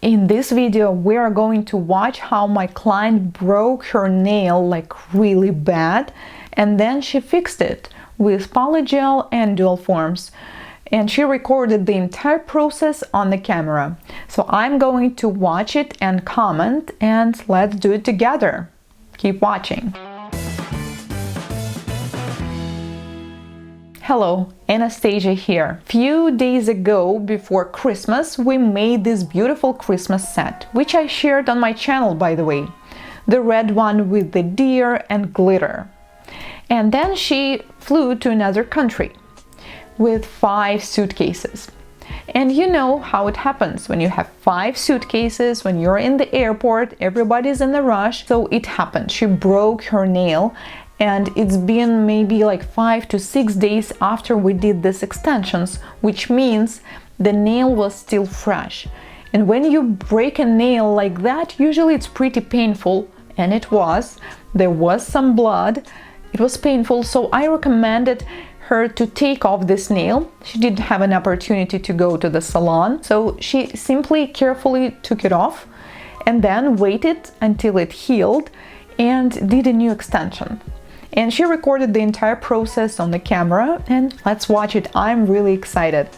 In this video, we are going to watch how my client broke her nail like really bad, and then she fixed it with Polygel and dual forms. And she recorded the entire process on the camera. So I'm going to watch it and comment, and let's do it together. Keep watching. Hello, Anastasia here. Few days ago, before Christmas, we made this beautiful Christmas set, which I shared on my channel, by the way. The red one with the deer and glitter. And then she flew to another country with 5 suitcases. And you know how it happens when you have 5 suitcases, when you're in the airport, everybody's in a rush. So it happened. She broke her nail. And it's been maybe like 5 to 6 days after we did these extensions, which means the nail was still fresh. And when you break a nail like that, usually it's pretty painful, and it was. There was some blood. It was painful, so I recommended her to take off this nail. She didn't have an opportunity to go to the salon, so she simply carefully took it off and then waited until it healed and did a new extension. And she recorded the entire process on the camera, and let's watch it. I'm really excited.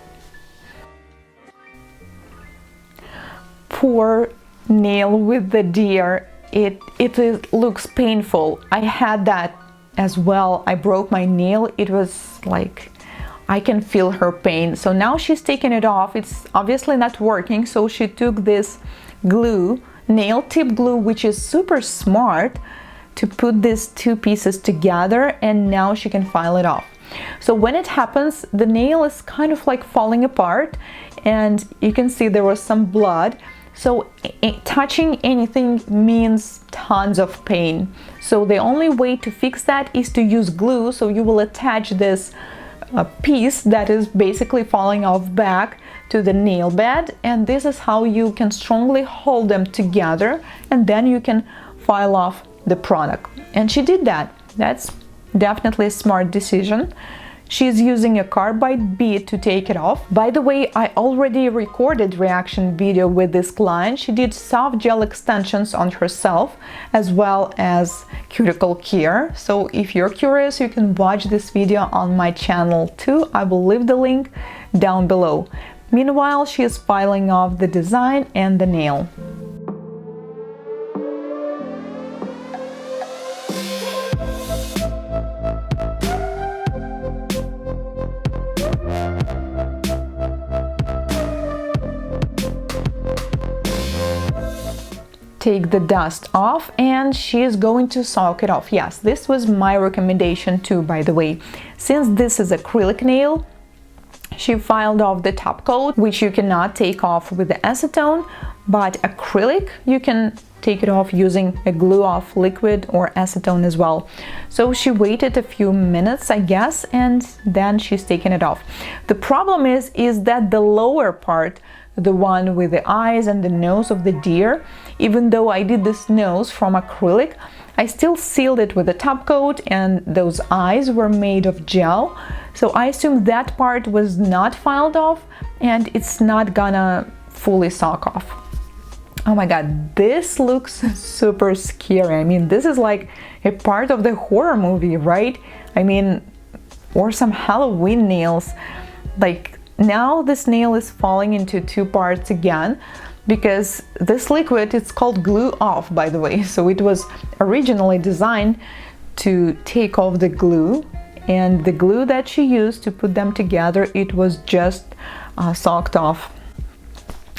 Poor nail with the deer. It looks painful. I had that as well. I broke my nail. It was like, I can feel her pain. So now she's taking it off. It's obviously not working. So she took this glue, nail tip glue, which is super smart, to put these 2 pieces together, and now she can file it off. So when it happens, the nail is kind of like falling apart, and you can see there was some blood. So touching anything means tons of pain. So the only way to fix that is to use glue. So you will attach this piece that is basically falling off back to the nail bed, and this is how you can strongly hold them together, and then you can file off the product. And she did that. That's definitely a smart decision. She's using a carbide bead to take it off. By the way, I already recorded reaction video with this client. She did soft gel extensions on herself as well as cuticle care. So if you're curious, you can watch this video on my channel too. I will leave the link down below. Meanwhile, she is filing off the design and the nail. Take the dust off, and she is going to soak it off. Yes, this was my recommendation too, by the way. Since this is acrylic nail, she filed off the top coat, which you cannot take off with the acetone, but acrylic you can take it off using a glue off liquid or acetone as well. So she waited a few minutes, I guess, and then she's taking it off. The problem is that the lower part, the one with the eyes and the nose of the deer, even though I did this nose from acrylic, I still sealed it with a top coat, and those eyes were made of gel. So I assume that part was not filed off, and it's not gonna fully soak off. Oh my god, this looks super scary. I mean, this is like a part of the horror movie, right? I mean, or some Halloween nails. Like, now this nail is falling into 2 parts again, because this liquid, it's called glue off, by the way. So it was originally designed to take off the glue, and the glue that she used to put them together, it was just soaked off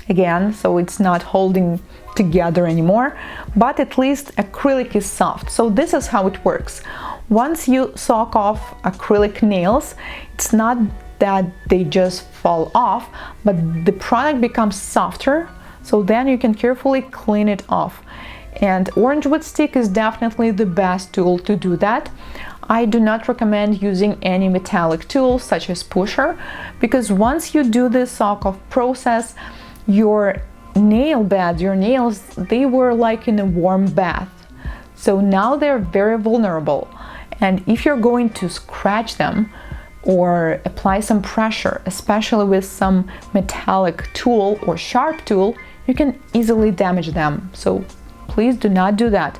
again, so it's not holding together anymore, but at least acrylic is soft. So this is how it works. Once you soak off acrylic nails, it's not that they just fall off, but the product becomes softer, so then you can carefully clean it off. And orange wood stick is definitely the best tool to do that. I do not recommend using any metallic tools such as pusher, because once you do this soak off process, your nail bed, your nails, they were like in a warm bath. So now they're very vulnerable. And if you're going to scratch them or apply some pressure, especially with some metallic tool or sharp tool, you can easily damage them. So please do not do that.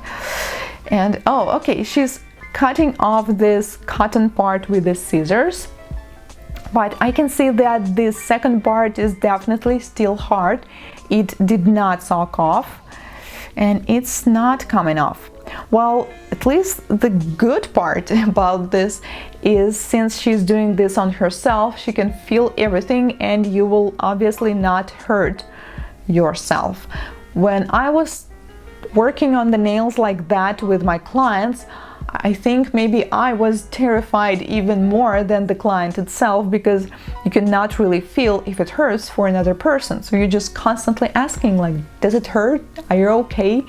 And oh, okay, she's cutting off this cotton part with the scissors, but I can see that this second part is definitely still hard. It did not soak off and it's not coming off. Well, at least the good part about this is, since she's doing this on herself, she can feel everything and you will obviously not hurt yourself. When I was working on the nails like that with my clients, I think maybe I was terrified even more than the client itself, because you cannot really feel if it hurts for another person. So you're just constantly asking, like, does it hurt? Are you okay?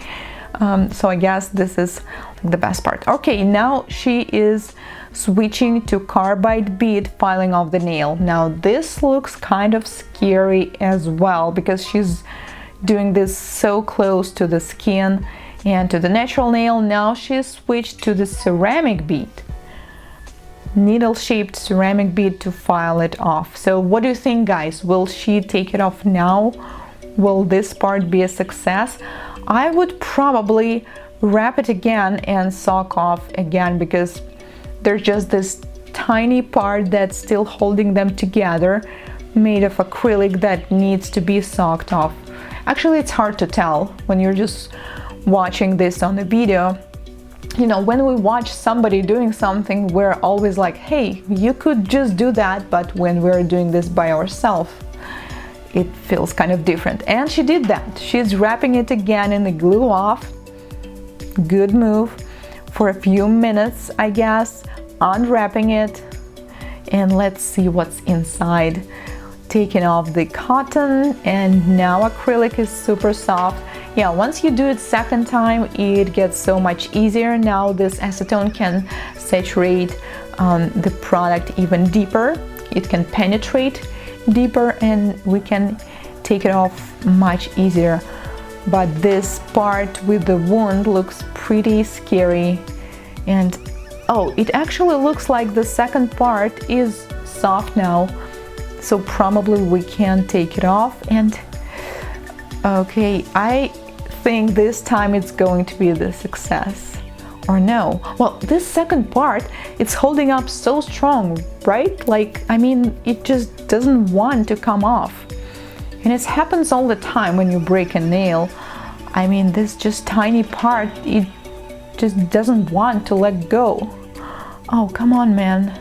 So I guess this is the best part. Okay, now she is switching to carbide bead filing of the nail. Now this looks kind of scary as well, because she's doing this so close to the skin and to the natural nail. Now she's switched to the ceramic bead, needle-shaped ceramic bead, to file it off. So what do you think, guys? Will she take it off now? Will this part be a success? I would probably wrap it again and soak off again, because there's just this tiny part that's still holding them together, made of acrylic, that needs to be soaked off. Actually, it's hard to tell when you're just watching this on the video. You know, when we watch somebody doing something, we're always like, hey, you could just do that. But when we're doing this by ourselves, it feels kind of different. And she did that. She's wrapping it again in the glue off. Good move. For a few minutes, I guess, unwrapping it. And let's see what's inside. Taking off the cotton, and now acrylic is super soft. Yeah, once you do it second time, it gets so much easier. Now this acetone can saturate the product even deeper. It can penetrate deeper and we can take it off much easier. But this part with the wound looks pretty scary. And oh, it actually looks like the second part is soft now. So probably we can take it off. And okay, I think this time it's going to be the success. Or no? Well, this second part, it's holding up so strong, right? Like, I mean, it just doesn't want to come off. And it happens all the time when you break a nail. I mean, this just tiny part, it just doesn't want to let go. Oh, come on, man.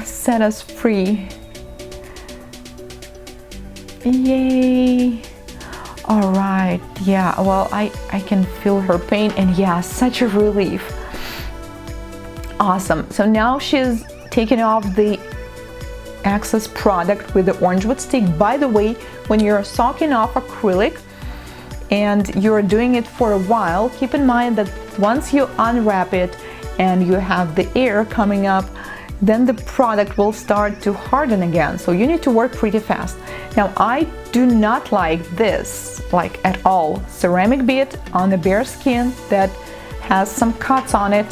Set us free. Yay. All right, yeah, well, I can feel her pain, and yeah, such a relief. Awesome. So now she's taking off the excess product with the orange wood stick. By the way, when you're soaking off acrylic and you're doing it for a while, keep in mind that once you unwrap it and you have the air coming up, then the product will start to harden again. So you need to work pretty fast. Now, I do not like this, like at all. Ceramic bead on the bare skin that has some cuts on it.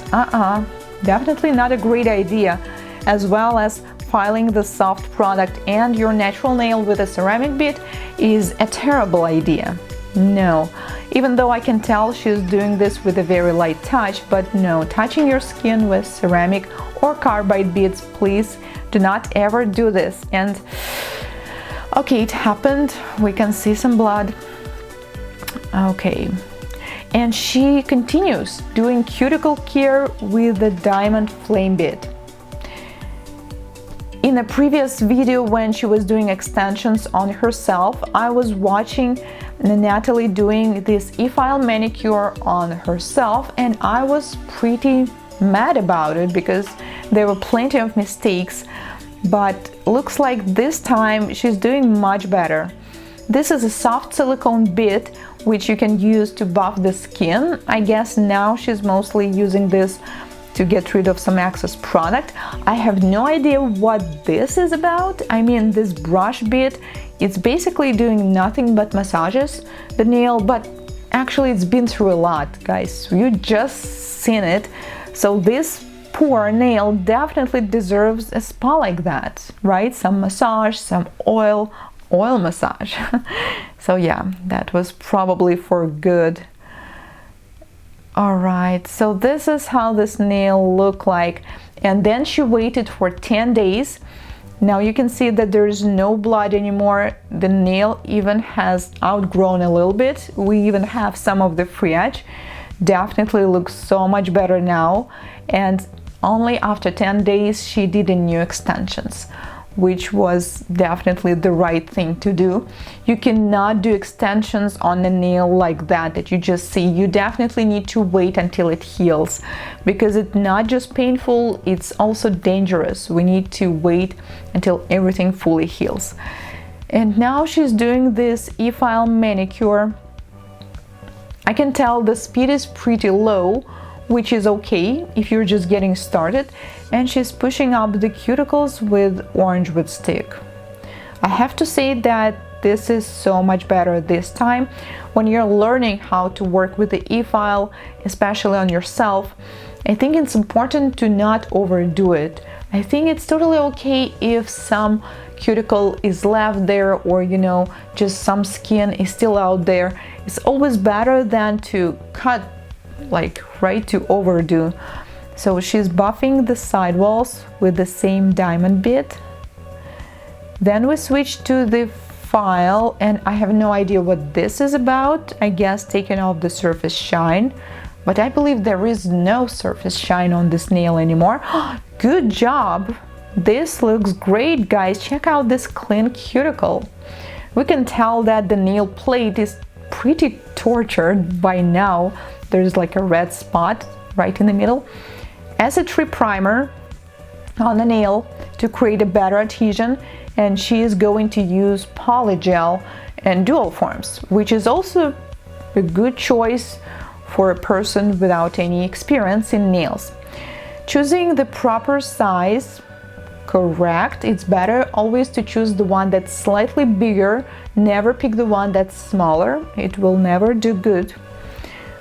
Definitely not a great idea. As well as filing the soft product and your natural nail with a ceramic bead is a terrible idea. No, even though I can tell she's doing this with a very light touch, but no, touching your skin with ceramic or carbide beads, please do not ever do this. And okay, it happened. We can see some blood. Okay, and she continues doing cuticle care with the diamond flame bead. In a previous video, when she was doing extensions on herself, I was watching Natalie doing this e-file manicure on herself, and I was pretty mad about it because there were plenty of mistakes, but looks like this time she's doing much better. This is a soft silicone bead which you can use to buff the skin. I guess now she's mostly using this to get rid of some excess product. I have no idea what this is about. I mean, this brush bead, it's basically doing nothing but massages the nail, but actually it's been through a lot, guys. You just seen it. So this poor nail definitely deserves a spa like that, right? Some massage, some oil, oil massage. So yeah, that was probably for good. All right, so this is how this nail looked like. And then she waited for 10 days. Now you can see that there is no blood anymore. The nail even has outgrown a little bit. We even have some of the free edge. Definitely looks so much better now. And only after 10 days she did a new extensions, which was definitely the right thing to do. You cannot do extensions on a nail like that you just see. You definitely need to wait until it heals, because it's not just painful, it's also dangerous. We need to wait until everything fully heals. And now she's doing this e-file manicure. I can tell the speed is pretty low, which is okay if you're just getting started, and she's pushing up the cuticles with orange wood stick. I have to say that this is so much better this time when you're learning how to work with the e-file, especially on yourself. I think it's important to not overdo it. I think it's totally okay if some cuticle is left there, or you know, just some skin is still out there. It's always better than to cut, like, right, to overdo. So she's buffing the sidewalls with the same diamond bit. Then we switch to the file, and I have no idea what this is about. I guess taking off the surface shine, but I believe there is no surface shine on this nail anymore. Good job! This looks great, guys. Check out this clean cuticle. We can tell that the nail plate is pretty tortured by now. There's like a red spot right in the middle. Acid free primer on the nail to create a better adhesion, and she is going to use Polygel and dual forms, which is also a good choice for a person without any experience in nails. Choosing the proper size, correct, it's better always to choose the one that's slightly bigger. Never pick the one that's smaller, it will never do good.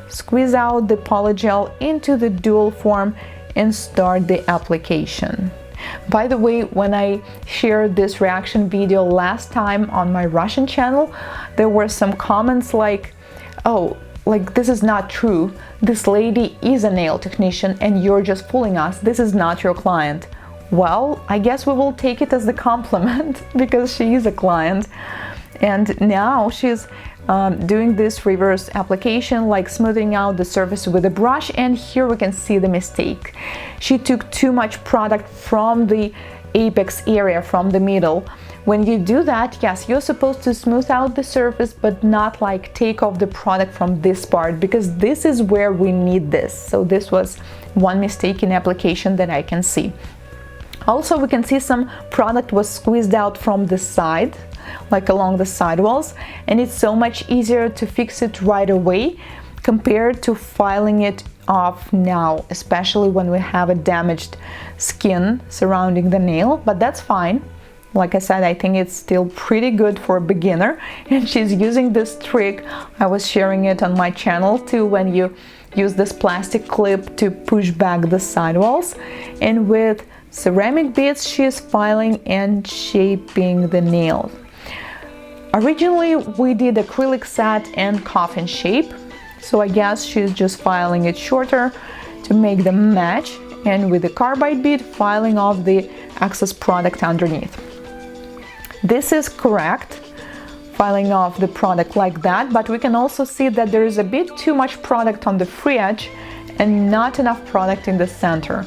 Squeeze out the Polygel into the dual form and start the application. By the way, when I shared this reaction video last time on my Russian channel, there were some comments like, oh, like, this is not true. This lady is a nail technician and you're just fooling us. This is not your client. Well, I guess we will take it as a compliment because she is a client. And now she's doing this reverse application, like smoothing out the surface with a brush, and here we can see the mistake. She took too much product from the apex area, from the middle. When you do that, yes, you're supposed to smooth out the surface, but not like take off the product from this part, because this is where we need this. So this was one mistake in application that I can see. Also, we can see some product was squeezed out from the side, like along the sidewalls, and it's so much easier to fix it right away compared to filing it off now, especially when we have a damaged skin surrounding the nail. But that's fine. Like I said, I think it's still pretty good for a beginner, and she's using this trick. I was sharing it on my channel too, when you use this plastic clip to push back the sidewalls, and with ceramic bits she is filing and shaping the nail. Originally we did acrylic set and coffin shape, so I guess she's just filing it shorter to make them match, and with the carbide bit filing off the excess product underneath. This is correct, filing off the product like that, but we can also see that there is a bit too much product on the free edge and not enough product in the center.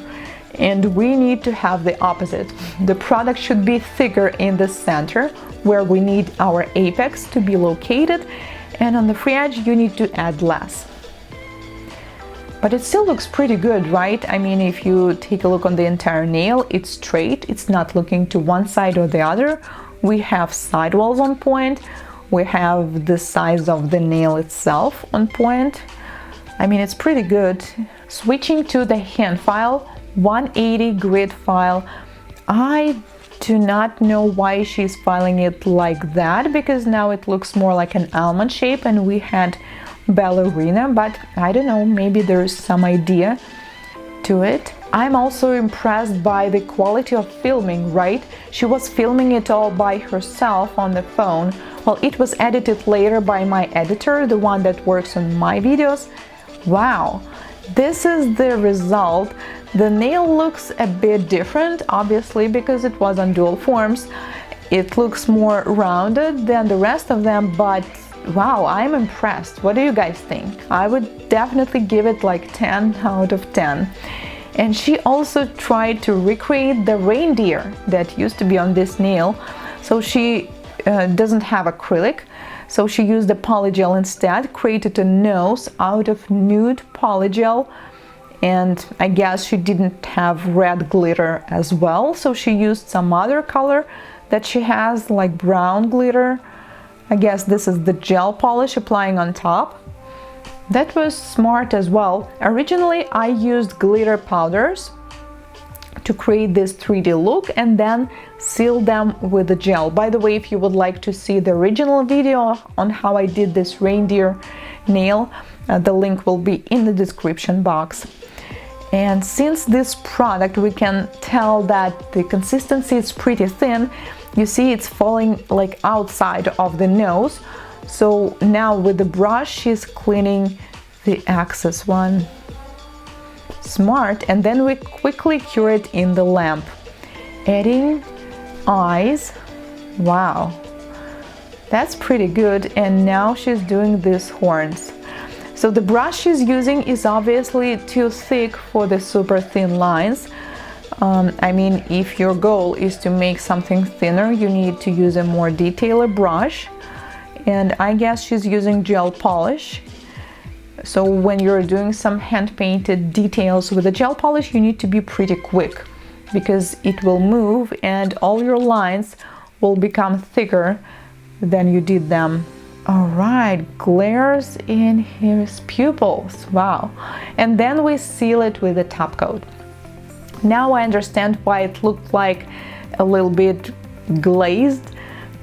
And we need to have the opposite. The product should be thicker in the center, where we need our apex to be located, and on the free edge you need to add less. But it still looks pretty good, right? I mean, if you take a look on the entire nail, it's straight, it's not looking to one side or the other. We have sidewalls on point, we have the size of the nail itself on point. I mean, it's pretty good. Switching to the hand file, 180 grit file. I do not know why she's filing it like that, because now it looks more like an almond shape and we had ballerina, but I don't know, maybe there's some idea to it. I'm also impressed by the quality of filming, right? She was filming it all by herself on the phone. Well, it was edited later by my editor, the one that works on my videos. Wow, this is the result. The nail looks a bit different, obviously, because it was on dual forms. It looks more rounded than the rest of them, but wow, I'm impressed. What do you guys think? I would definitely give it like 10 out of 10. And she also tried to recreate the reindeer that used to be on this nail. So she doesn't have acrylic, so she used the polygel instead, created a nose out of nude polygel. And I guess she didn't have red glitter as well, so she used some other color that she has, like brown glitter. I guess this is the gel polish applying on top. That was smart as well. Originally I used glitter powders to create this 3D look and then seal them with the gel. By the way, if you would like to see the original video on how I did this reindeer nail, the link will be in the description box. And since this product, we can tell that the consistency is pretty thin. You see it's falling like outside of the nose. So now with the brush, she's cleaning the excess one. Smart. And then we quickly cure it in the lamp. Adding eyes. Wow, that's pretty good. And now she's doing these horns. So the brush she's using is obviously too thick for the super thin lines. I mean, if your goal is to make something thinner, you need to use a more detailed brush. And I guess she's using gel polish. So when you're doing some hand-painted details with a gel polish, you need to be pretty quick because it will move and all your lines will become thicker than you did them. All right, glares in his pupils. Wow. And then we seal it with a top coat. Now I understand why it looked like a little bit glazed,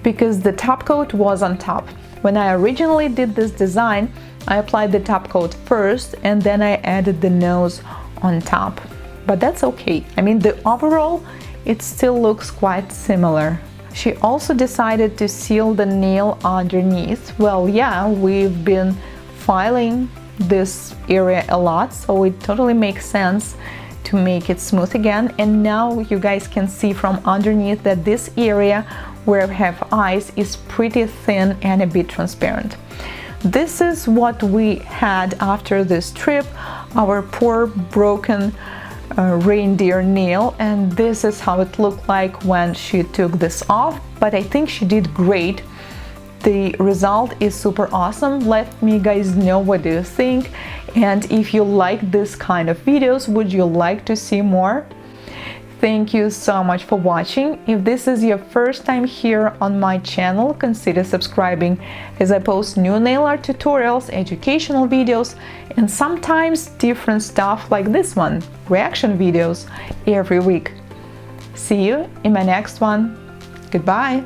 because the top coat was on top. When I originally did this design, I applied the top coat first and then I added the nose on top. But that's okay. I mean, the overall, it still looks quite similar. She also decided to seal the nail underneath. Well, yeah, we've been filing this area a lot, so it totally makes sense to make it smooth again. And now you guys can see from underneath that this area where we have eyes is pretty thin and a bit transparent. This is what we had after this trip, our poor broken reindeer nail, and this is how it looked like when she took this off. But I think she did great. The result is super awesome. Let me guys know what do you think, and if you like this kind of videos, would you like to see more? Thank you so much for watching. If this is your first time here on my channel, consider subscribing, as I post new nail art tutorials, educational videos, and sometimes different stuff like this one, reaction videos, every week. See you in my next one. Goodbye!